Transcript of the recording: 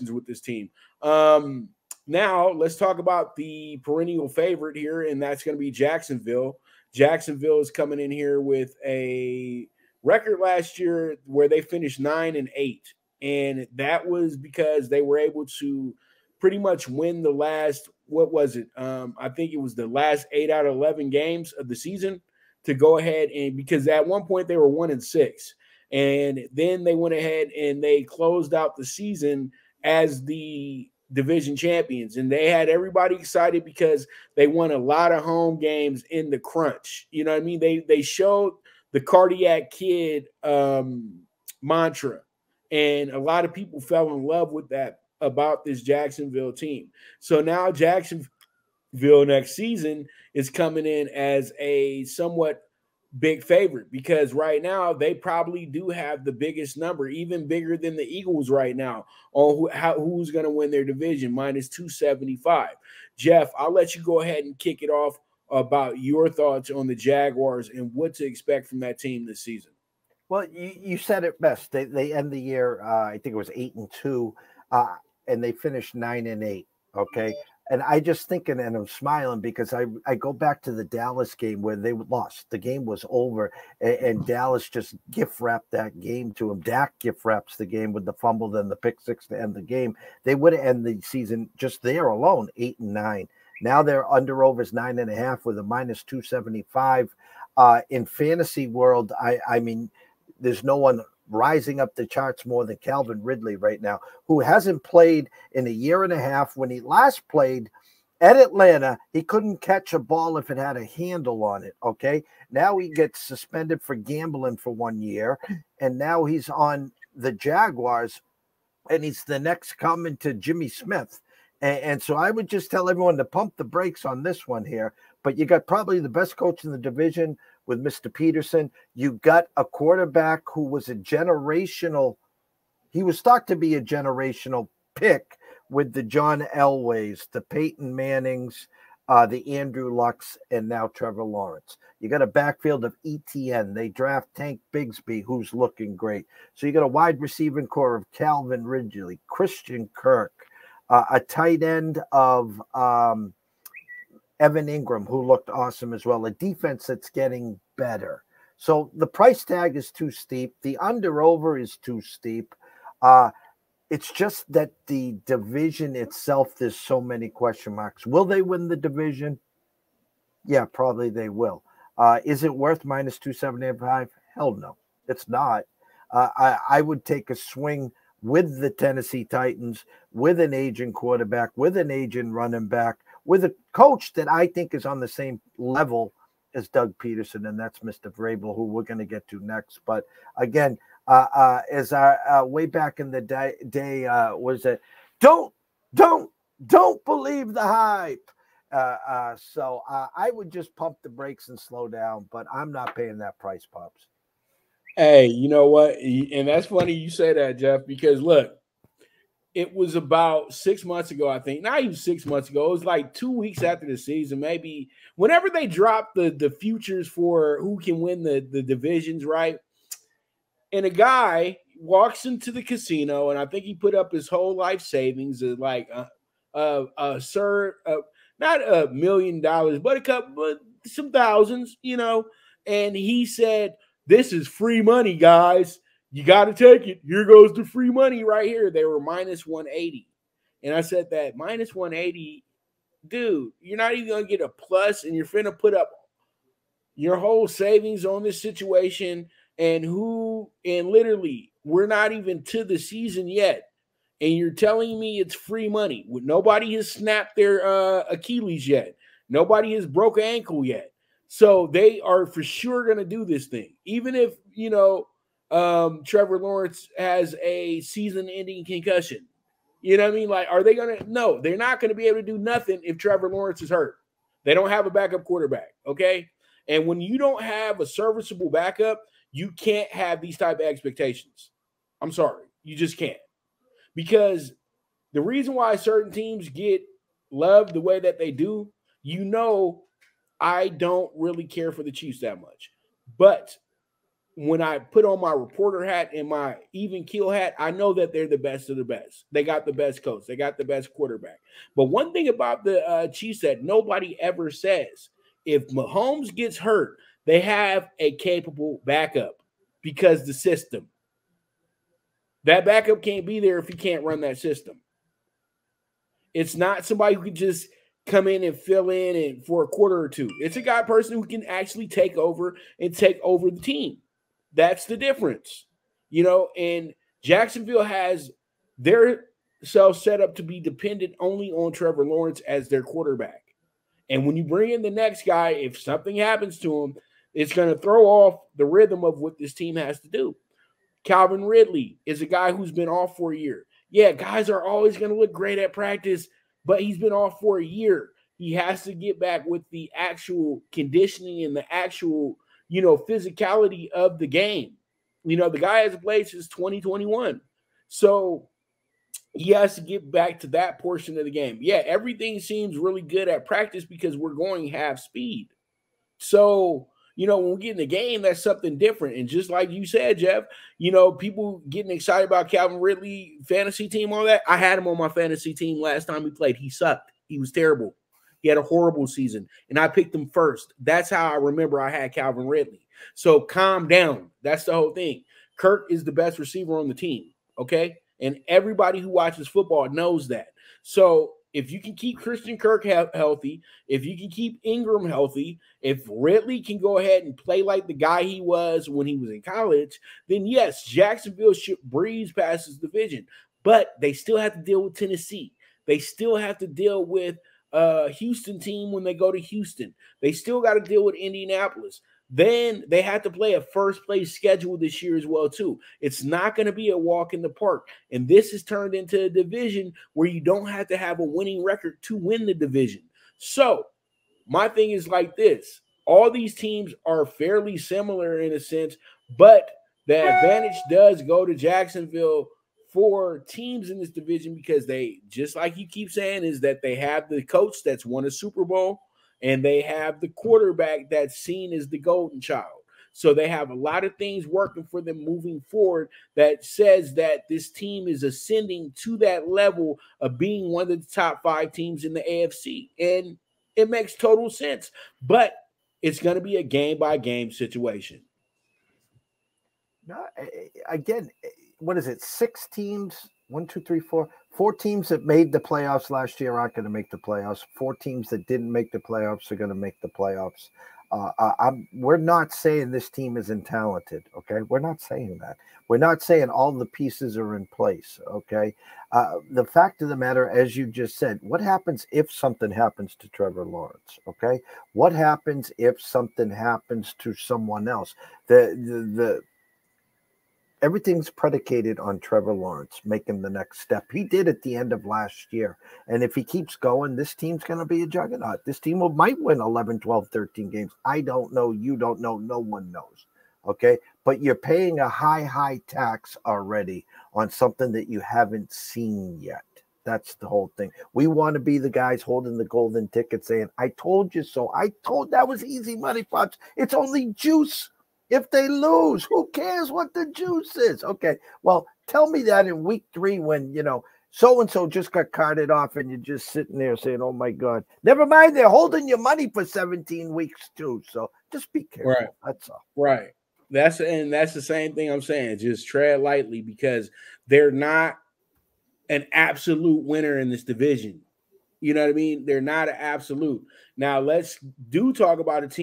with this team. Now let's talk about the perennial favorite here, and that's going to be Jacksonville. Jacksonville is coming in here with a record last year where they finished 9-8, and that was because they were able to pretty much win the last, what was it? I think it was the last 8 out of 11 games of the season to go ahead, and because at one point they were 1-6, and then they went ahead and they closed out the season as the division champions, and they had everybody excited because they won a lot of home games in the crunch. You know what I mean? They showed the cardiac kid mantra, and a lot of people fell in love with that about this Jacksonville team. So now Jacksonville next season is coming in as a somewhat big favorite because right now they probably do have the biggest number, even bigger than the Eagles right now, on who's going to win their division, -275. Jeff, I'll let you go ahead and kick it off about your thoughts on the Jaguars and what to expect from that team this season. Well, you said it best. They end the year, I think it was 8-2, and they finished 9-8. Okay. And I just thinking, and I'm smiling because I go back to the Dallas game where they lost. The game was over, and Dallas just gift wrapped that game to him. Dak gift wraps the game with the fumble, then the pick six to end the game. They would have ended the season just there alone 8-9. Now they're under overs 9.5 with a -275. In fantasy world, I mean, there's no one rising up the charts more than Calvin Ridley right now, who hasn't played in a year and a half. When he last played at Atlanta, he couldn't catch a ball if it had a handle on it, okay? Now he gets suspended for gambling for 1 year, and now he's on the Jaguars, and he's the next coming to Jimmy Smith. And so I would just tell everyone to pump the brakes on this one here. But you got probably the best coach in the division with Mr. Peterson. You got a quarterback who was a generational, he was thought to be a generational pick with the John Elways, the Peyton Mannings, the Andrew Lucks, and now Trevor Lawrence. You got a backfield of ETN. They draft Tank Bigsby, who's looking great. So you got a wide receiving core of Calvin Ridley, Christian Kirk, a tight end of Evan Ingram, who looked awesome as well, a defense that's getting better. So the price tag is too steep. The under-over is too steep. It's just that the division itself, there's so many question marks. Will they win the division? Yeah, probably they will. Is it worth -275? Hell no, it's not. I would take a swing with the Tennessee Titans, with an aging quarterback, with an aging running back, with a coach that I think is on the same level as Doug Peterson, and that's Mr. Vrabel, who we're going to get to next. But again, as our way back in the day was it, don't believe the hype. So I would just pump the brakes and slow down, but I'm not paying that price, Pops. Hey, you know what? And that's funny you say that, Jeff, because look, it was about 6 months ago, I think. Not even 6 months ago. It was like 2 weeks after the season, maybe whenever they dropped the futures for who can win the divisions, right? And a guy walks into the casino, and I think he put up his whole life savings of like not $1 million, but some thousands, you know. And he said, "This is free money, guys. You got to take it. Here goes the free money right here." They were -180. And I said that -180, dude, you're not even going to get a plus, and you're finna put up your whole savings on this situation. And literally, we're not even to the season yet. And you're telling me it's free money. Nobody has snapped their Achilles yet. Nobody has broke an ankle yet. So they are for sure going to do this thing. Even if, Trevor Lawrence has a season-ending concussion. You know what I mean? Like, are they going to? No, they're not going to be able to do nothing if Trevor Lawrence is hurt. They don't have a backup quarterback, okay? And when you don't have a serviceable backup, you can't have these type of expectations. I'm sorry. You just can't. Because the reason why certain teams get loved the way that they do, I don't really care for the Chiefs that much. But when I put on my reporter hat and my even keel hat, I know that they're the best of the best. They got the best coach. They got the best quarterback. But one thing about the Chiefs that nobody ever says, if Mahomes gets hurt, they have a capable backup because the system. That backup can't be there if he can't run that system. It's not somebody who can just come in and fill in and for a quarter or two. It's a person who can actually take over the team. That's the difference, and Jacksonville has their self set up to be dependent only on Trevor Lawrence as their quarterback. And when you bring in the next guy, if something happens to him, it's going to throw off the rhythm of what this team has to do. Calvin Ridley is a guy who's been off for a year. Yeah, guys are always going to look great at practice, but he's been off for a year. He has to get back with the actual conditioning and the actual physicality of the game. The guy hasn't played since 2021. So he has to get back to that portion of the game. Yeah, everything seems really good at practice because we're going half speed. So, when we get in the game, that's something different. And just like you said, Jeff, people getting excited about Calvin Ridley, fantasy team, all that. I had him on my fantasy team last time he played. He sucked. He was terrible. He had a horrible season, and I picked him first. That's how I remember I had Calvin Ridley. So calm down. That's the whole thing. Kirk is the best receiver on the team, okay? And everybody who watches football knows that. So if you can keep Christian Kirk healthy, if you can keep Ingram healthy, if Ridley can go ahead and play like the guy he was when he was in college, then yes, Jacksonville should breeze past this division. But they still have to deal with Tennessee. They still have to deal with Houston team when they go to Houston. They still got to deal with Indianapolis. Then they have to play a first place schedule this year as well too. It's not going to be a walk in the park. And this has turned into a division where you don't have to have a winning record to win the division. So my thing is like this. All these teams are fairly similar in a sense, but the advantage does go to Jacksonville for teams in this division because they, just like you keep saying, is that they have the coach that's won a Super Bowl and they have the quarterback that's seen as the golden child. So they have a lot of things working for them moving forward that says that this team is ascending to that level of being one of the top 5 teams in the AFC. And it makes total sense, but it's going to be a game-by-game situation. No, again, what is it? 6 teams, 1, 2, 3, 4. 4 teams that made the playoffs last year aren't going to make the playoffs. 4 teams that didn't make the playoffs are going to make the playoffs. We're not saying this team isn't talented, okay? We're not saying that. We're not saying all the pieces are in place, okay? The fact of the matter, as you just said, what happens if something happens to Trevor Lawrence, okay? What happens if something happens to someone else? Everything's predicated on Trevor Lawrence making the next step. He did at the end of last year. And if he keeps going, this team's going to be a juggernaut. This team might win 11, 12, 13 games. I don't know. You don't know. No one knows. Okay. But you're paying a high tax already on something that you haven't seen yet. That's the whole thing. We want to be the guys holding the golden ticket saying, I told you so. That was easy money, Pops. It's only juice. If they lose, who cares what the juice is? Okay, well, tell me that in week 3 when, so-and-so just got carted off and you're just sitting there saying, oh, my God. Never mind, they're holding your money for 17 weeks too. So just be careful. Right. That's all. Right. That's the same thing I'm saying. Just tread lightly because they're not an absolute winner in this division. You know what I mean? They're not an absolute. Now, let's talk about a team